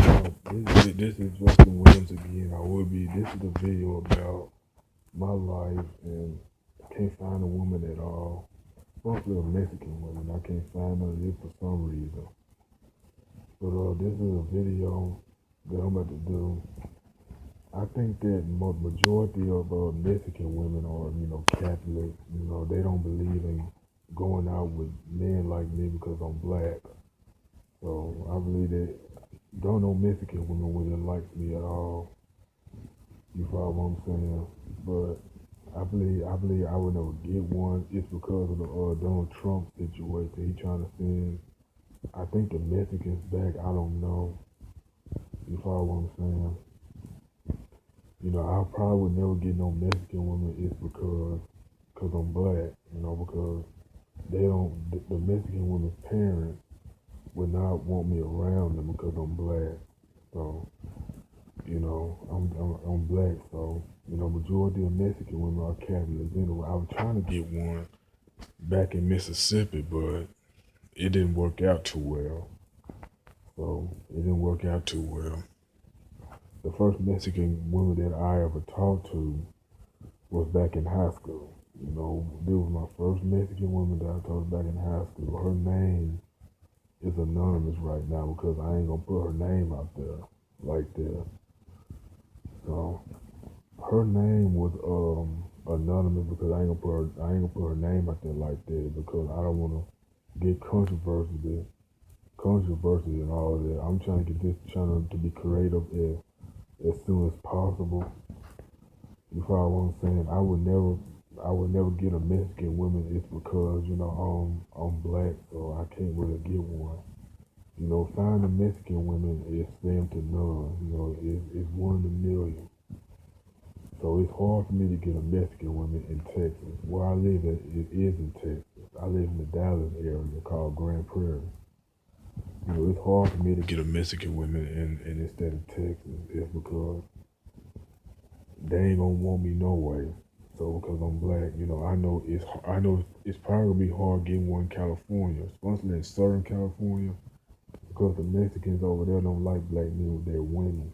This is Justin Williams again. This is a video about my life, and I can't find a woman at all. Mostly a Mexican woman. I can't find her yet for some reason. But this is a video that I'm about to do. I think that majority of Mexican women are, Catholic. They don't believe in going out with men like me because I'm black. So I believe that don't know Mexican women really like me at all. You follow what I'm saying? But I believe I would never get one. It's because of the Donald Trump situation. He trying to send, I think the Mexicans back. I don't know. You follow what I'm saying? I probably would never get no Mexican woman. It's because I'm black. Because they don't. The Mexican woman's parents would not want me around them because I'm black. So I'm black, so majority of Mexican women are Catholics. Anyway, I was trying to get one back in Mississippi, but it didn't work out too well. The first Mexican woman that I ever talked to was back in high school. This was my first Mexican woman that I talked to back in high school. Her name is anonymous right now because I ain't gonna put her name out there like that. So her name was anonymous because I ain't gonna put her name out there like that because I don't wanna get controversy and all of that. I'm trying to get this channel to be creative as soon as possible. You follow what I'm saying? I would never get a Mexican woman. It's because I'm black, so I can't really get one. Finding Mexican women is slim to none. It's one in a million. So it's hard for me to get a Mexican woman in Texas. Where I live at, it is in Texas. I live in the Dallas area called Grand Prairie. It's hard for me to get a Mexican woman in instead of Texas. It's because they ain't gonna want me no way. So because I'm black, I know it's probably gonna be hard getting one in California, especially in Southern California, because the Mexicans over there don't like black men with their women.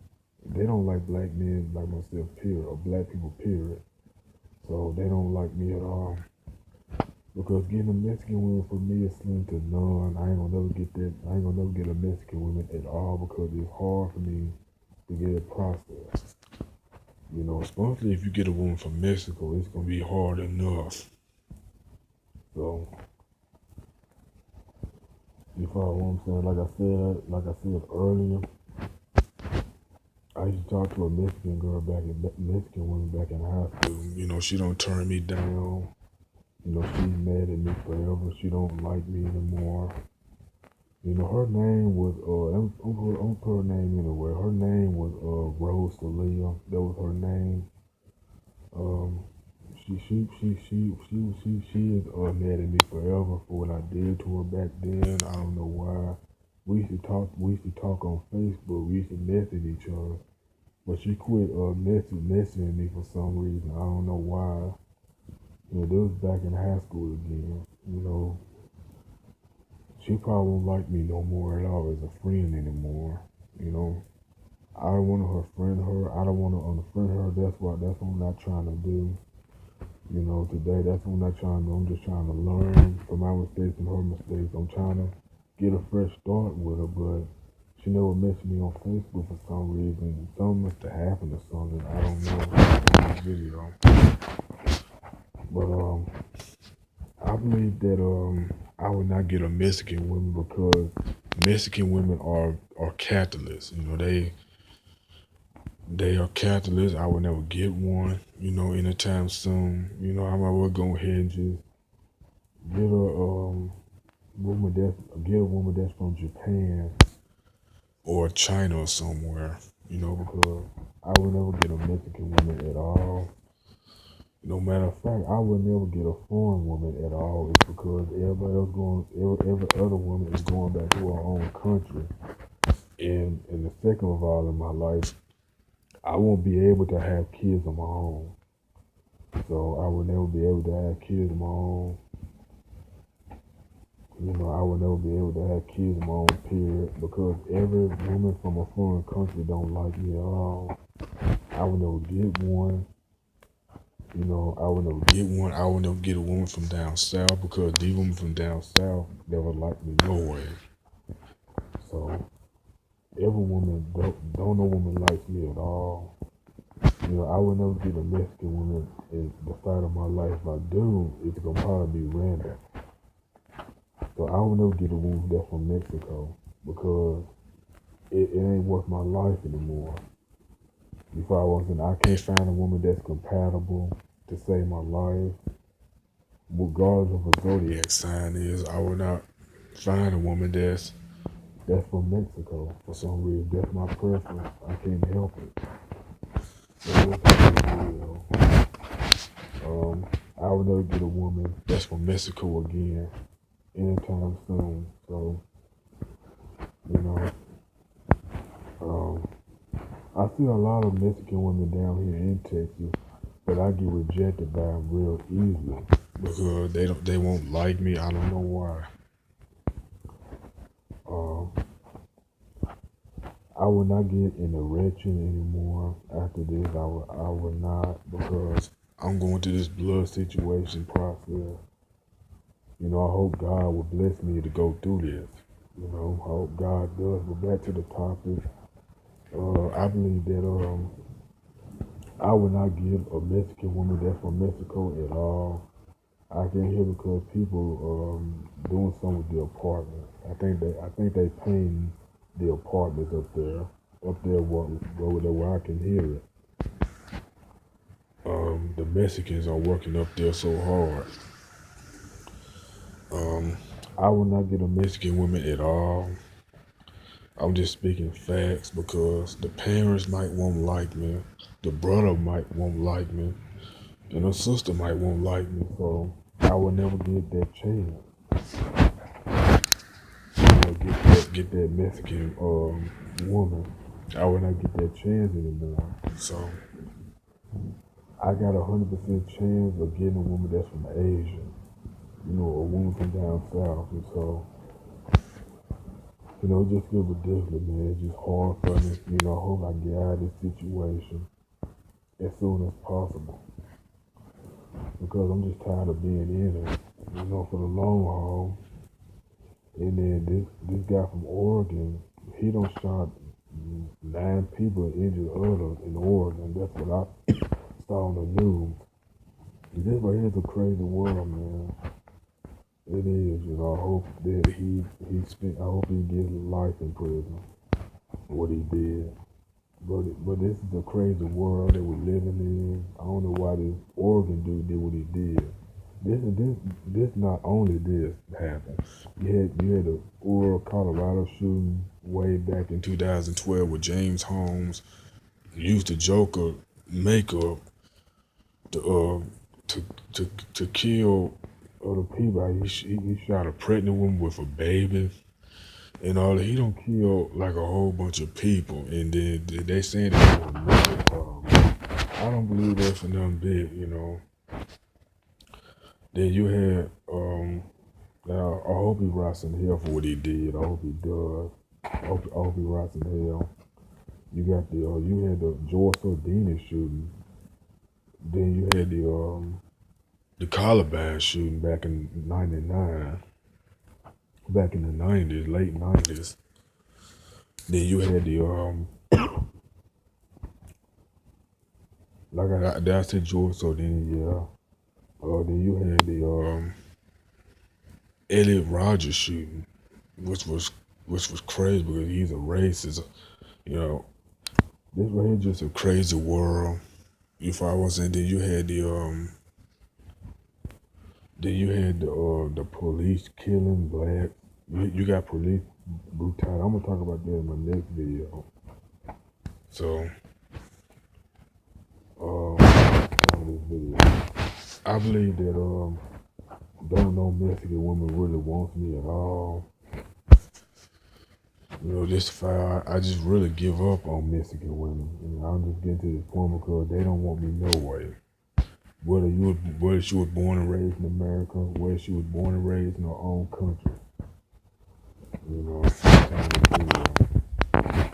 They don't like black men like myself, period, or black people, period. So they don't like me at all. Because getting a Mexican woman for me is slim to none. I ain't gonna never get that. I ain't gonna never get a Mexican woman at all because it's hard for me to get it processed. Especially if you get a woman from Mexico, it's gonna be hard enough. So you follow what I'm saying? Like I said earlier, I used to talk to a Mexican woman back in high school. She don't turn me down. She's mad at me forever. She don't like me anymore. Her name was I'm put her name anywhere. Her name was Rose Salia. That was her name. Um, she is mad at me forever for what I did to her back then. I don't know why. We used to talk on Facebook. We used to message each other. But she quit messaging me for some reason. I don't know why. This was back in high school again. She probably won't like me no more at all as a friend anymore. You know, I don't want to friend her. I don't want to unfriend her. That's what I'm not trying to do. Today that's what I'm not trying to do. I'm just trying to learn from my mistakes and her mistakes. I'm trying to get a fresh start with her, but she never mentioned me on Facebook for some reason. Something must have happened or something. I don't know in this video. But I believe that I would not get a Mexican woman because Mexican women are Catholics. They are Catholics. I would never get one. Anytime soon. I might well go ahead and just get a woman that's from Japan or China or somewhere. Because I would never get a Mexican woman at all. No matter of fact, I would never get a foreign woman at all. It's because every other woman is going back to her own country. And the second of all in my life, I won't be able to have kids of my own. So I would never be able to have kids of my own. I would never be able to have kids of my own period because every woman from a foreign country don't like me at all. I would never get one. I would never get one. I would never get a woman from down south because these women from down south never like me no way. So every woman don't no woman likes me at all. I would never get a Mexican woman in the fight of my life. If I do, it's gonna probably be random. So I would never get a woman that's from Mexico because it ain't worth my life anymore. Before I wasn't, I can't find a woman that's compatible to save my life. Regardless of what zodiac sign is, I would not find a woman that's from Mexico for some reason. That's my preference. I can't help it. I would never get a woman that's from Mexico again anytime soon. So, you know, um, I see a lot of Mexican women down here in Texas, but I get rejected by them real easily because they won't like me. I don't know why. Um, I will not get in a wretched anymore after this. I will not because I'm going through this blood situation process. I hope God will bless me to go through this. I hope God does. But back to the topic. I believe that I would not give a Mexican woman that's from Mexico at all. I can hear because people doing something with the apartment. I think they paying the apartments up there where I can hear it. The Mexicans are working up there so hard. I will not get a Mexican woman at all. I'm just speaking facts because the parents might won't like me, the brother might won't like me, and the sister might won't like me. So I will never get that chance. Get that Mexican woman. I will not get that chance anymore. So I got 100% chance of getting a woman that's from Asia. A woman from down south. And so, it just get ridiculous, man. It's just hard for me. I hope I get out of this situation as soon as possible. Because I'm just tired of being in it, for the long haul. And then this guy from Oregon, he done shot 9 people and injured others in Oregon. That's what I saw on the news. This right here is a crazy world, man. It is. I hope that I hope he gets life in prison. What he did. But this is a crazy world that we're living in. I don't know why this Oregon dude did what he did. This not only this happened. You had the Colorado shooting way back in 2012 with James Holmes used the Joker makeup to to kill other people. He shot a pregnant woman with a baby and all that. He don't kill like a whole bunch of people, and then they saying that it was a mental problem. I don't believe that for nothing bit. Then you had I hope he rots in hell for what he did. I hope he does. I hope he rots in hell. You had the George Sordini shooting. Then you had the Columbine shooting back in '99, back in the '90s, late '90s. Then you had the I said George Sordini, yeah. Then you had the Elliot Rogers shooting, which was crazy because he's a racist. You know, this right here just a crazy world. If I wasn't, then you had the police killing blacks. You got police brutality. I'm gonna talk about that in my next video. So, this video, I believe that don't no Mexican woman really wants me at all. This fire, I just really give up on Mexican women. I'm just getting to this point because they don't want me no way. Whether she was born and raised in America, whether she was born and raised in her own country, You know, sometime to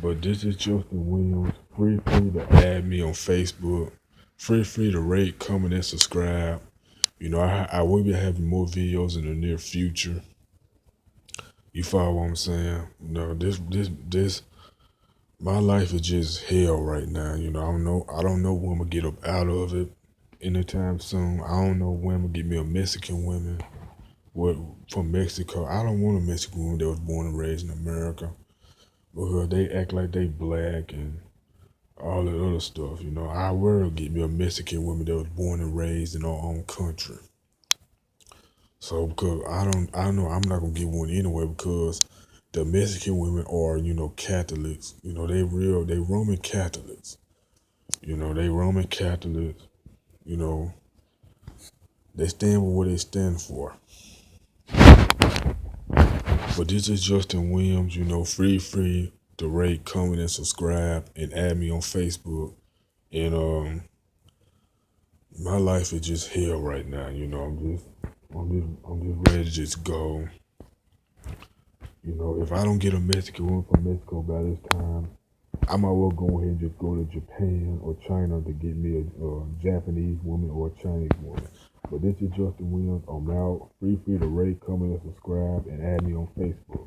but this is Justin Williams. Free to add me on Facebook. Free to rate, comment, and subscribe. You know, I will be having more videos in the near future. You follow what I'm saying? You know, this my life is just hell right now. You know, I don't know when I'm gonna get up out of it anytime soon. I don't know when I'm gonna get me a Mexican woman. What from Mexico? I don't want a Mexican woman that was born and raised in America because they act like they black and all that other stuff. You know, I will get me a Mexican woman that was born and raised in our own country. So because I know I'm not gonna get one anyway because the Mexican women are, you know, Catholics. You know, they Roman Catholics. You know, they Roman Catholics. You know, they stand for what they stand for. But this is Justin Williams. You know, free to rate, comment, and subscribe, and add me on Facebook. And my life is just hell right now. You know, I'm just ready to just go. You know, if I don't get a Mexican woman from Mexico by this time, I might well go ahead and just go to Japan or China to get me a Japanese woman or a Chinese woman. But this is Justin Williams. I'm out. Free to rate, comment, and subscribe, and add me on Facebook.